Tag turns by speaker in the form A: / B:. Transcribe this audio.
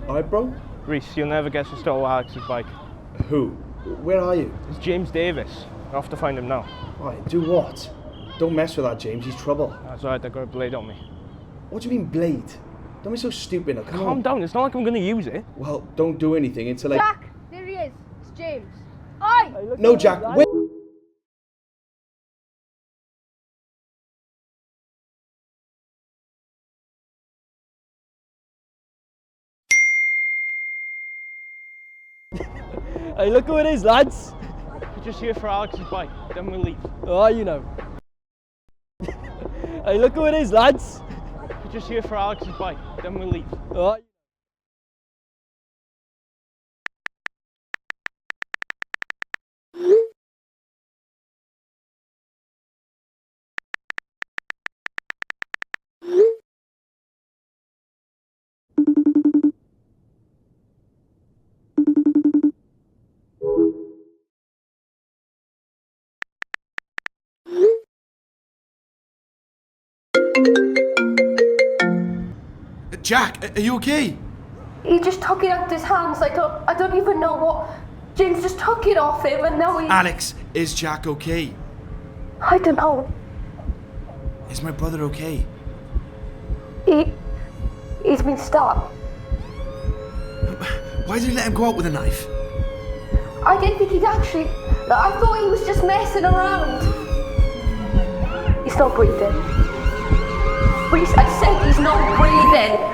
A: Alright, bro?
B: Reese, you'll never guess who stole Alex's bike.
A: Who? Where are you?
B: It's James Davis. I have to find him now.
A: Alright, do what? Don't mess with that, James. He's trouble.
B: That's alright, I got a blade on me.
A: What do you mean, blade? Don't be so stupid now. Come on.
B: Down, it's not like I'm gonna use it.
A: Well, don't do anything until I...
C: Jack, there he is. It's James. Oi!
A: No, Jack, wait!
D: Hey, look who it is, lads.
B: We're just here for Alex's bike, then we'll leave.
D: Oh, you know. Hey, look who it is, lads.
B: We're just here for Alex's bike, then we'll leave.
D: Oh.
A: Jack, are you okay?
C: He just took it out of his hands. I don't even know what. James just took it off him and now he.
A: Alex, is Jack okay?
C: I don't know.
A: Is my brother okay?
C: He's been stopped.
A: Why did he let him go out with a knife?
C: I didn't think he'd actually. I thought he was just messing around. He's not breathing. Reese, I said he's not breathing.